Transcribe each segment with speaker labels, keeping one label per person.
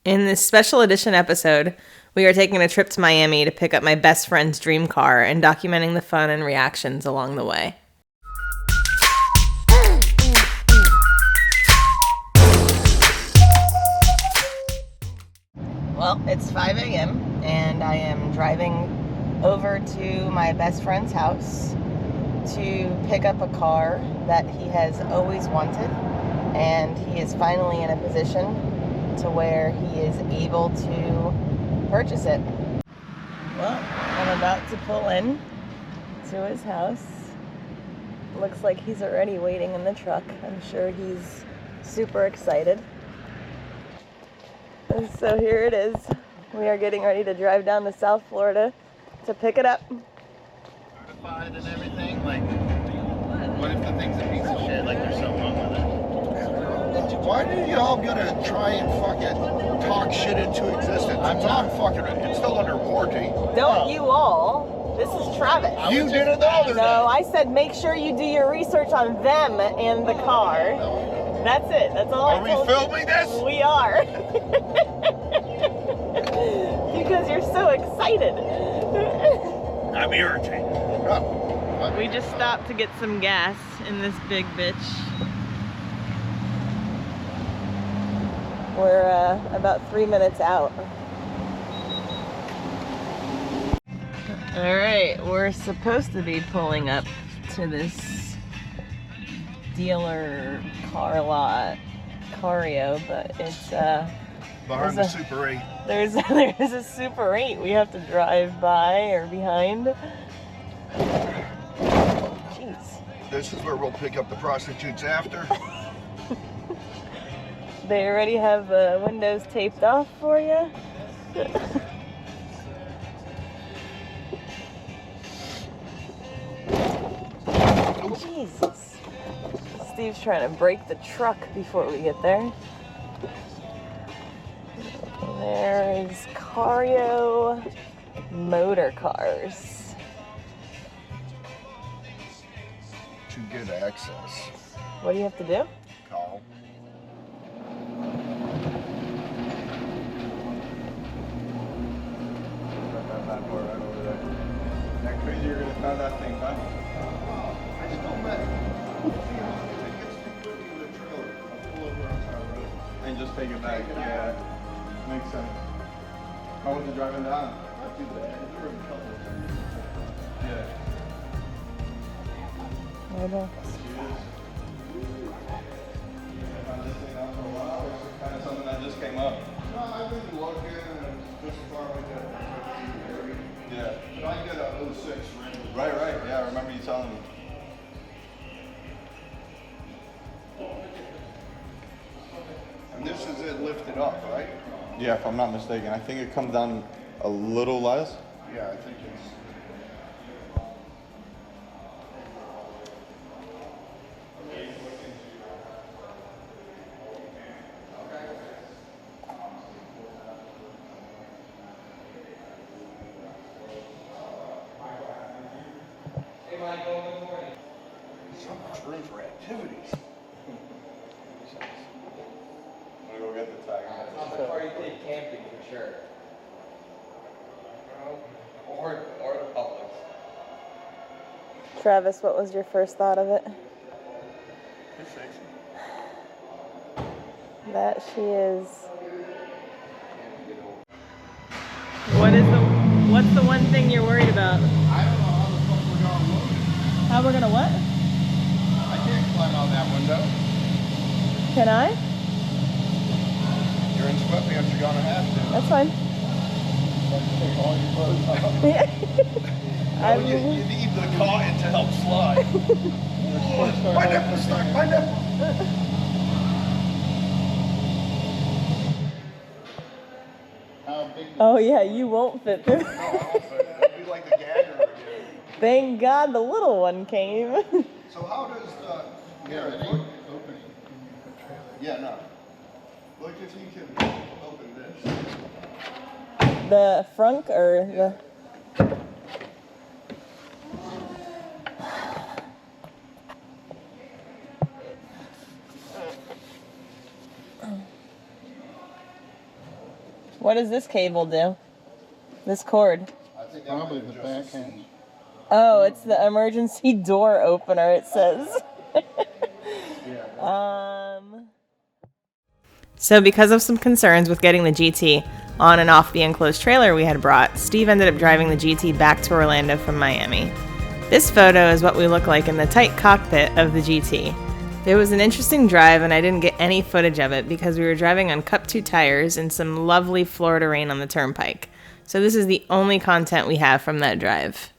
Speaker 1: In this special edition episode, we are taking a trip to Miami to pick up my best friend's dream car and documenting the fun and reactions along the way. Well, it's 5 a.m. and I am driving over to my best friend's house to pick up a car that he has always wanted, and he is finally in a position to where he is able to purchase it. Well, I'm about to pull in to his house. Looks like he's already waiting in the truck. I'm sure he's super excited. And so here it is. We are getting ready to drive down to South Florida to pick it up.
Speaker 2: Certified and everything, like, what if the thing's a piece of shit, like there's something wrong with it?
Speaker 3: Why do y'all gotta try and fucking talk shit into existence?
Speaker 2: I'm not fucking, it's still under warranty.
Speaker 1: Don't you all. This is Travis.
Speaker 3: You did it the other day.
Speaker 1: No, I said make sure you do your research on them and the car. That's it. That's all I
Speaker 3: Are we
Speaker 1: told you.
Speaker 3: filming this?
Speaker 1: We are. Because you're so excited.
Speaker 3: I'm irritated.
Speaker 1: We just stopped to get some gas in this big bitch. We're about 3 minutes out. All right, we're supposed to be pulling up to this dealer car lot, Cario, but it's
Speaker 3: Behind the Super 8.
Speaker 1: there's a Super 8 we have to drive by or behind. Jeez.
Speaker 3: This is where we'll pick up the prostitutes after.
Speaker 1: They already have the windows taped off for you. Jesus. Steve's trying to brake the truck before we get there. There is Cario Motor Cars.
Speaker 3: To get access.
Speaker 1: What do you have to do?
Speaker 3: Call.
Speaker 2: That door right over there. Isn't that crazy you're gonna find that thing, huh?
Speaker 3: I just don't bet. See how it gets too quick in the trailer. I'll pull over on our road.
Speaker 2: And just take it back. Yeah. Makes sense. How was it driving down?
Speaker 3: Not too bad. It's pretty couple of times.
Speaker 2: Yeah.
Speaker 1: I know.
Speaker 2: Found this thing out for a while, or is it kind of something that just came up?
Speaker 3: No, I've been looking and just far like that.
Speaker 2: Yeah.
Speaker 3: But I get a 06 Ram.
Speaker 2: Right. Yeah, I remember you telling me.
Speaker 3: And this is it lifted up, right?
Speaker 2: Yeah, if I'm not mistaken. I think it comes down a little less.
Speaker 3: Yeah, I think it's. So much room for activities.
Speaker 2: I'm gonna go get the tag.
Speaker 4: Not the car you take camping for sure. Or the Publix.
Speaker 1: Travis, what was your first thought of it?
Speaker 3: It's sexy.
Speaker 1: That she is. What's the one thing you're worried about?
Speaker 3: I don't know how the fuck we're gonna load it.
Speaker 1: How we're gonna what?
Speaker 3: I can't climb out that window.
Speaker 1: Can I?
Speaker 3: You're in sweatpants, you're gonna have to.
Speaker 1: That's fine.
Speaker 3: Take all your clothes off. You need the cotton to help slide. My nipple's stuck, my nipple. How big?
Speaker 1: Oh yeah, you won't fit through.
Speaker 3: No, I won't fit. It'll be like the gagger again.
Speaker 1: Thank God the little one came.
Speaker 3: So how does the opening? Yeah, no. Look if you can open this.
Speaker 1: The front or the? What does this cable do? This cord?
Speaker 3: Probably the back end.
Speaker 1: Oh, it's the emergency door opener, it says. So because of some concerns with getting the GT on and off the enclosed trailer we had brought, Steve ended up driving the GT back to Orlando from Miami. This photo is what we look like in the tight cockpit of the GT. It was an interesting drive and I didn't get any footage of it because we were driving on Cup 2 tires in some lovely Florida rain on the turnpike. So this is the only content we have from that drive.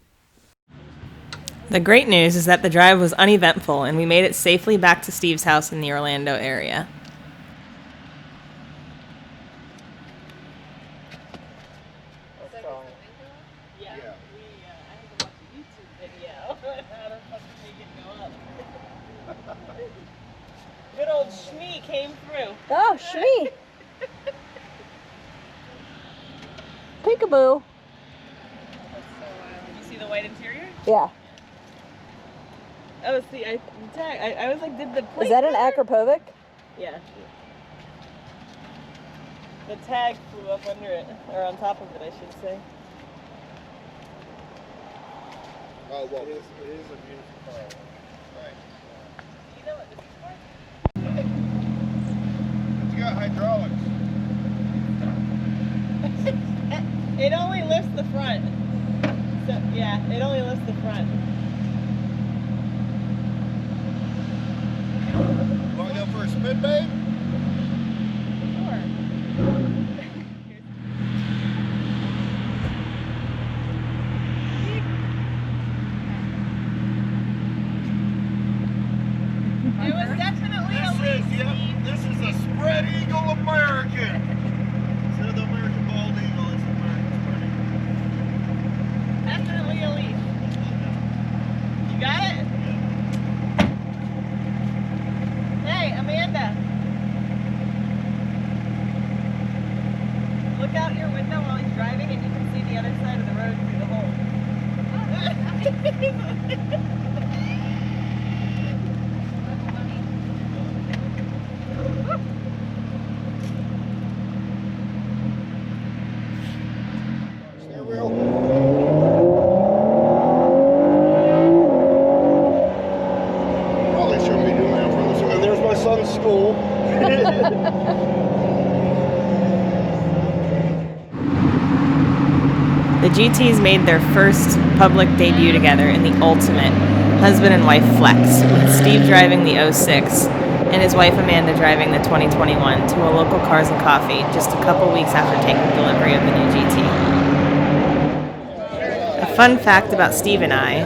Speaker 1: The great news is that the drive was uneventful and we made it safely back to Steve's house in the Orlando area. Good old Shmee came through.
Speaker 5: Oh, Shmee. Peekaboo.
Speaker 1: You see the white interior?
Speaker 5: Yeah.
Speaker 1: Oh, see, I was like, did the plate
Speaker 5: Is that an
Speaker 1: matter?
Speaker 5: Akrapovic?
Speaker 1: Yeah. The tag flew up under it, or on top of it, I should say.
Speaker 3: Oh, well, it is a beautiful car. Right.
Speaker 1: Do you know what this is for?
Speaker 3: It's got hydraulics.
Speaker 1: It only lifts the front. So, yeah, it only lifts the front.
Speaker 3: Want to go for a spin, babe?
Speaker 1: Sure. It was definitely a lease.
Speaker 3: This is a spread eagle American. Instead of the American bald eagle, it's an American spread eagle.
Speaker 1: Definitely a lease. You got it? Hey, Amanda. Look out your window while he's driving and you can see the other side of the road through the hole.
Speaker 3: Steer wheel. Probably shouldn't be doing that in front of the school. And there's my son's school.
Speaker 1: The GTs made their first public debut together in the ultimate husband and wife flex, with Steve driving the 06 and his wife Amanda driving the 2021 to a local Cars and Coffee just a couple weeks after taking delivery of the new GT. A fun fact about Steve and I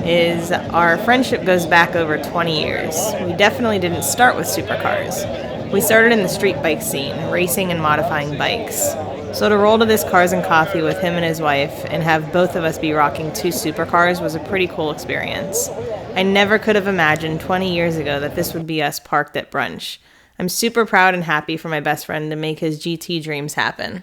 Speaker 1: is our friendship goes back over 20 years. We definitely didn't start with supercars. We started in the street bike scene, racing and modifying bikes. So to roll to this Cars and Coffee with him and his wife and have both of us be rocking two supercars was a pretty cool experience. I never could have imagined 20 years ago that this would be us parked at brunch. I'm super proud and happy for my best friend to make his GT dreams happen.